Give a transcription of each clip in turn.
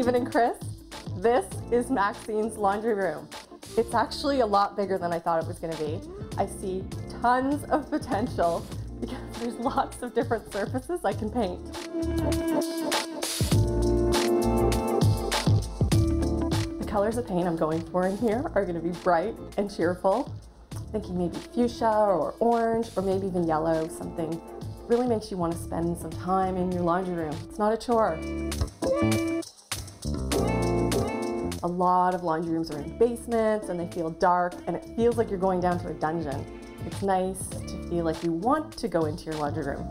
Stephen and Chris. This is Maxine's laundry room. It's actually a lot bigger than I thought it was going to be. I see tons of potential because there's lots of different surfaces I can paint. The colors of paint I'm going for in here are going to be bright and cheerful. Thinking maybe fuchsia or orange or maybe even yellow, something really makes you want to spend some time in your laundry room. It's not a chore. A lot of laundry rooms are in basements and they feel dark and it feels like you're going down to a dungeon. It's nice to feel like you want to go into your laundry room.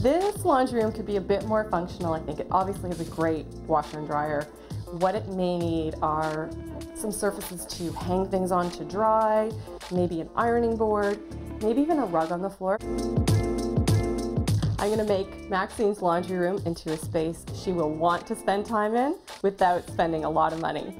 This laundry room could be a bit more functional. I think it obviously has a great washer and dryer. What it may need are some surfaces to hang things on to dry, maybe an ironing board, maybe even a rug on the floor. I'm going to make Maxine's laundry room into a space she will want to spend time in without spending a lot of money.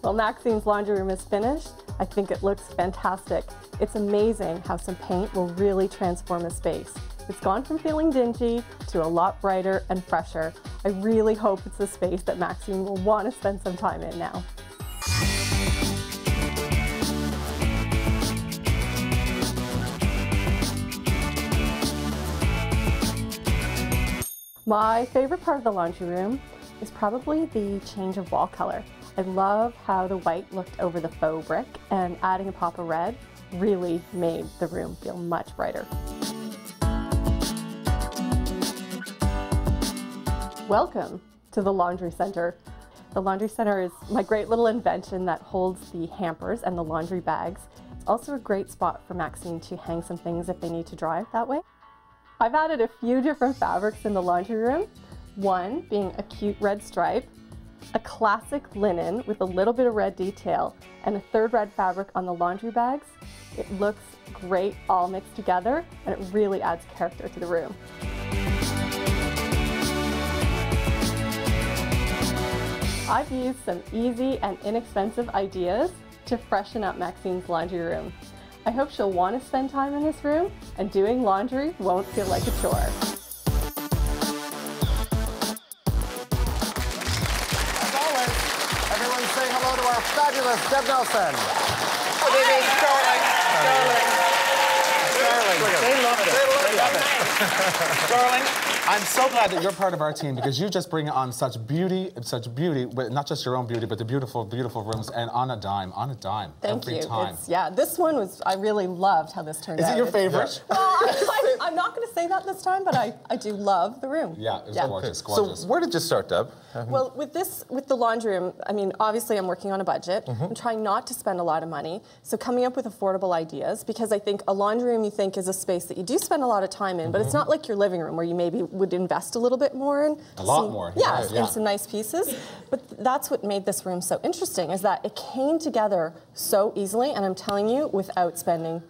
Well, Maxine's laundry room is finished. I think it looks fantastic. It's amazing how some paint will really transform a space. It's gone from feeling dingy to a lot brighter and fresher. I really hope it's a space that Maxine will want to spend some time in now. My favorite part of the laundry room is probably the change of wall color. I love how the white looked over the faux brick, and adding a pop of red really made the room feel much brighter. Welcome to the Laundry Center. The Laundry Center is my great little invention that holds the hampers and the laundry bags. It's also a great spot for Maxine to hang some things if they need to dry that way. I've added a few different fabrics in the laundry room, one being a cute red stripe, a classic linen with a little bit of red detail, and a third red fabric on the laundry bags. It looks great all mixed together, and it really adds character to the room. I've used some easy and inexpensive ideas to freshen up Maxine's laundry room. I hope she'll want to spend time in this room, and doing laundry won't feel like a chore. Say hello to our fabulous Deb Nelson. Oh, baby, darling. They love it. Darling, I'm so glad that you're part of our team because you just bring on such beauty, but not just your own beauty, but the beautiful, beautiful rooms, and on a dime, Thank every you. time. Yeah, this one was, I really loved how this turned out. Is it your favorite? Well, I'm not going to say that this time, but I do love the room. Yeah, it's gorgeous, gorgeous. So where did you start, Deb? Well, with the laundry room, I mean, obviously I'm working on a budget. I'm trying not to spend a lot of money. So coming up with affordable ideas, because I think a laundry room you think is a space that you do spend a lot of time in, but it's not like your living room where you maybe would invest a little bit more in. A lot more. Yeah, in some nice pieces. But that's what made this room so interesting, is that it came together so easily, and I'm telling you, without spending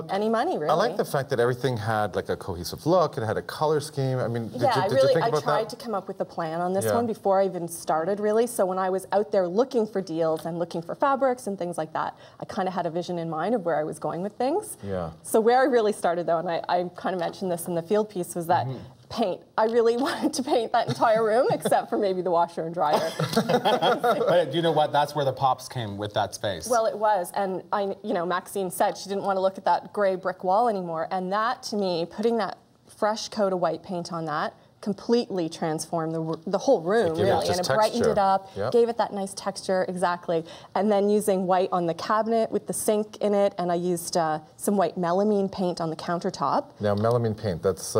any money, really. I like the fact that everything had like a cohesive look. It had a color scheme. I mean, did you think about that? I tried to come up with a plan on this one before I even started, really. So when I was out there looking for deals and looking for fabrics and things like that, I kind of had a vision in mind of where I was going with things. Yeah. So where I really started, though, and I kind of mentioned this in the field piece, was that paint. I really wanted to paint that entire room, except for maybe the washer and dryer. But you know what? That's where the pops came with that space. Well, it was, and Maxine said she didn't want to look at that gray brick wall anymore, and that, to me, putting that fresh coat of white paint on that completely transformed the whole room, really, and it brightened it up, gave it that nice texture, exactly. And then using white on the cabinet with the sink in it, and I used some white melamine paint on the countertop. Now, melamine paint, that's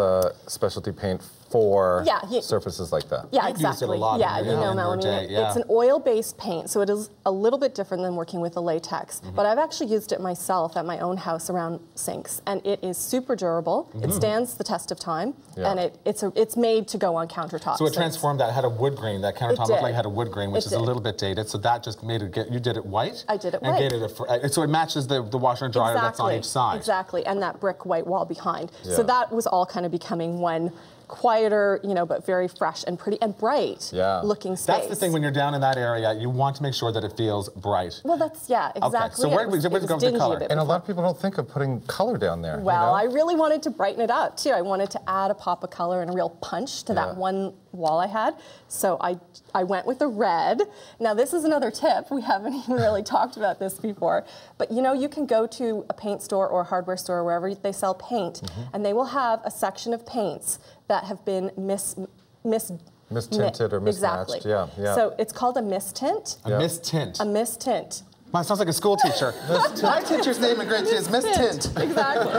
specialty paint for surfaces like that. Yeah, You've used it a exactly. lot Yeah, in you know, your Melanie. day, yeah. It's an oil-based paint, so it is a little bit different than working with a latex. But I've actually used it myself at my own house around sinks, and it is super durable. It stands the test of time, and it's made to go on countertops. So it transformed that. It had a wood grain. That countertop looked like it had a wood grain, which is a little bit dated. So that just made it. You did it white. I did it and white. Gave it so it matches the washer and dryer that's on each side. Exactly, and that brick white wall behind. Yeah. So that was all kind of becoming one quieter, you know, but very fresh and pretty and bright looking space. That's the thing when you're down in that area, you want to make sure that it feels bright. Well, that's, exactly. Okay, so where do we go with the color? And a lot of people don't think of putting color down there. Well, you know? I really wanted to brighten it up too. I wanted to add a pop of color and a real punch to that one wall I had. So I went with the red. Now this is another tip. We haven't even really talked about this before. But you know, you can go to a paint store or a hardware store, wherever they sell paint, and they will have a section of paints that have been mistinted or mismatched. Exactly. Yeah. So it's called a mistint. A mistint. A mistint. Mine sounds like a school teacher. My teacher's name in grade 2 is Miss Tint. Exactly.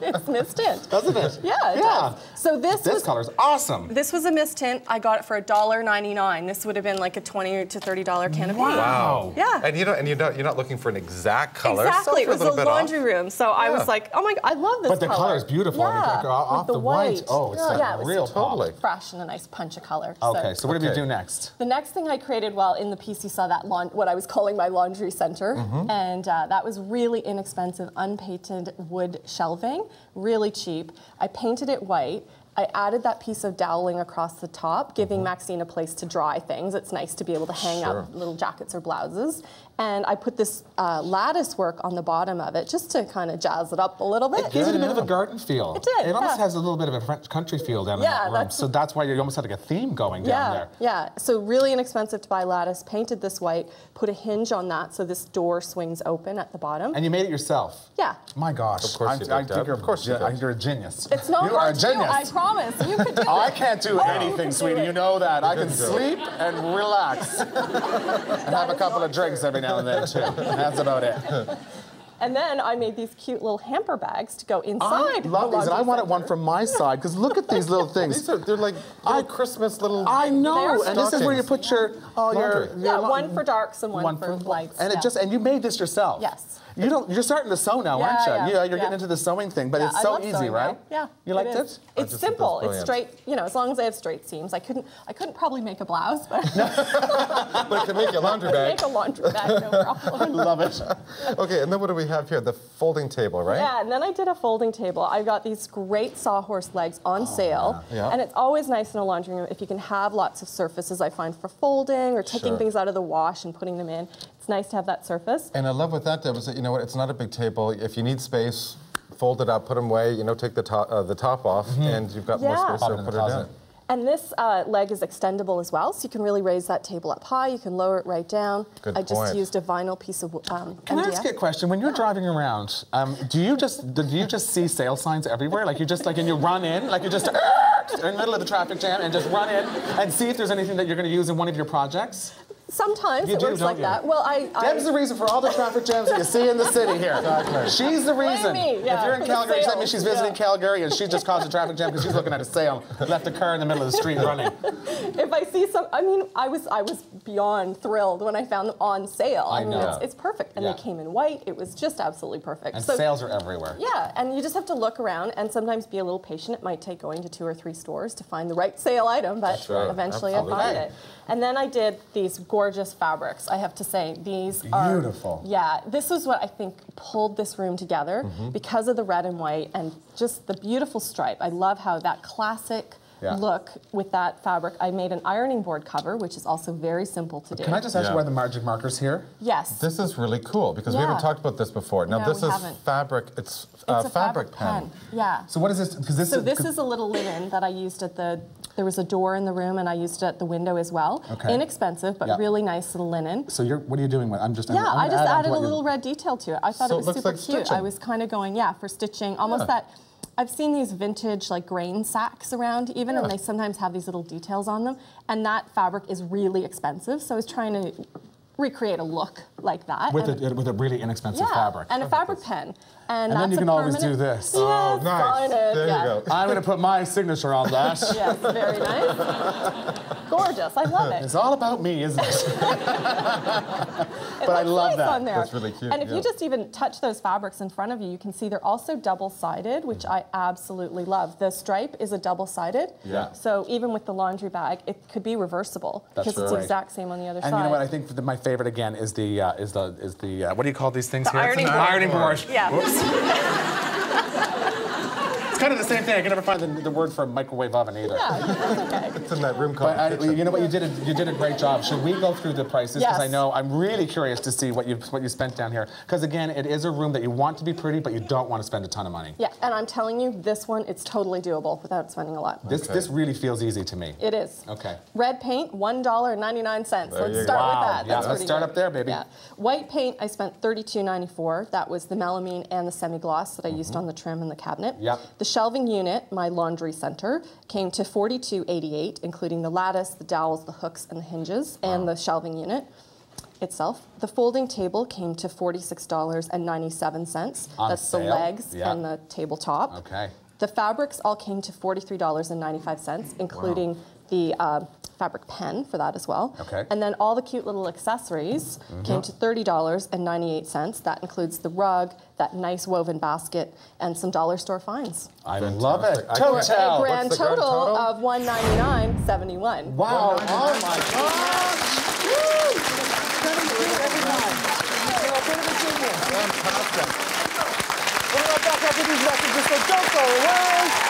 It's mistint. Doesn't it? Yeah, it does. So this color's awesome. This was a mistint. I got it for $1.99. This would have been like a $20 to $30 can of paint. Wow. Yeah. And you're not looking for an exact color. Exactly. It was a laundry off. room. So I was like, oh my God, I love this color. But the color is beautiful. Yeah. I mean, off the white. Oh, it's like real totally pop. Fresh and a nice punch of color. Okay, so what did we do next? The next thing I created while in the piece, you saw that what I was calling my laundry center. And that was really inexpensive, unpainted wood shelving, really cheap. I painted it white. I added that piece of doweling across the top, giving Maxine a place to dry things. It's nice to be able to hang up little jackets or blouses. And I put this lattice work on the bottom of it just to kind of jazz it up a little bit. It gives it a bit of a garden feel. It did. It almost has a little bit of a French country feel down in that room. So that's why you almost had like a theme going down there. Yeah, so really inexpensive to buy lattice, painted this white, put a hinge on that so this door swings open at the bottom. And you made it yourself? Yeah. My gosh. Of course you did, Deb. Of course you did. I think you're a genius. It's not hard to do, I promise. You could do it. I can't do anything, sweetie. You know that. I can sleep and relax. And have a couple of drinks every now and then, too. That's about it. And then I made these cute little hamper bags to go inside. I love these, and I wanted one from my side, because look at these little things. They're like little Christmas little... I know, and this is where you put your one for darks and one for lights. And and you made this yourself. Yes. You're starting to sew now, aren't you? Yeah, you're getting into the sewing thing, but it's so easy, right? Yeah. You liked it? It's simple. It's straight. You know, as long as I have straight seams. I couldn't probably make a blouse, but but I can make a laundry bag. Make a laundry bag, no problem. Love it. Okay, and then what do we have here? The folding table, right? Yeah, and then I did a folding table. I got these great sawhorse legs on sale, and it's always nice in a laundry room if you can have lots of surfaces. I find for folding or taking things out of the wash and putting them in. It's nice to have that surface. And I love with that, Deb, is that, you know what, it's not a big table. If you need space, fold it up, put them away, you know, take the top off, and you've got more space to put it in. And this leg is extendable as well, so you can really raise that table up high. You can lower it right down. Good I just point. used a vinyl piece of Can I ask you a question? When you're driving around, do you just see sale signs everywhere? Like you just and you run in, like you just in the middle of the traffic jam and just run in and see if there's anything that you're going to use in one of your projects? Sometimes it works like that. Well, Deb's the reason for all the traffic jams that you see in the city here. Exactly. She's the reason. Me, if you're in Calgary, that means she's visiting Calgary and she just caused a traffic jam because she's looking at a sale, left the car in the middle of the street running. If I see I was beyond thrilled when I found them on sale. I mean, it's perfect. And they came in white. It was just absolutely perfect. And sales are everywhere. Yeah, and you just have to look around and sometimes be a little patient. It might take going to 2 or 3 stores to find the right sale item, but eventually I find it. And then I did these gorgeous fabrics. I have to say, these are beautiful. Yeah, this was what I think pulled this room together because of the red and white and just the beautiful stripe. I love how that classic look with that fabric. I made an ironing board cover, which is also very simple to do. Can I just ask you why the magic marker's here? Yes. This is really cool because we haven't talked about this before. Now this is fabric. It's a fabric pen. Yeah. So what is this? This is a little linen that I used at the. There was a door in the room, and I used it at the window as well. Okay. Inexpensive, but really nice little linen. So what are you doing with? I just added a little red detail to it. I thought it was super cute. Stitching. I was kind of going, for stitching, almost that. I've seen these vintage grain sacks around even, and they sometimes have these little details on them. And that fabric is really expensive, so I was trying to recreate a look like that. With a really inexpensive fabric. And a fabric pen. And then you can always do this. Oh, nice. There you go. I'm going to put my signature on that. Yes, very nice. Gorgeous. I love it. It's all about me, isn't it? But I love that. On there. That's really cute. And if you just even touch those fabrics in front of you, you can see they're also double-sided, which I absolutely love. The stripe is a double-sided. Yeah. So even with the laundry bag, it could be reversible because it's the exact same on the other side. And you know what? I think that my favorite again is the what do you call these things The here? ironing It's an board. ironing board. Yeah. Whoops. It's kind of the same thing. I can never find the word for microwave oven either. Yeah, that's okay. It's in that room called But you know what? You did a great job. Should we go through the prices? Because Yes. I know I'm really curious to see what you spent down here. Because again, it is a room that you want to be pretty, but you don't want to spend a ton of money. Yeah, and I'm telling you, this one, it's totally doable without spending a lot. This really feels easy to me. It is. Okay. Red paint, $1.99. There you Let's go. start Wow. with that. Yeah, That's let's pretty start good. up there, baby. Yeah. White paint, I spent $32.94. That was the melamine and the semi-gloss that I used on the trim and the cabinet. Yep. The shelving unit, my laundry center, came to $42.88, including the lattice, the dowels, the hooks, and the hinges, and the shelving unit itself. The folding table came to $46.97. On That's sale. the legs Yeah. and the tabletop. Okay. The fabrics all came to $43.95, including the fabric pen for that as well. Okay. And then all the cute little accessories came to $30.98. That includes the rug, that nice woven basket, and some dollar store finds. I love it. Fantastic. For a Total. grand What's the grand total total? of $199.71. Wow. Oh my gosh. Fantastic. We'll be right back after these messages, so don't go away.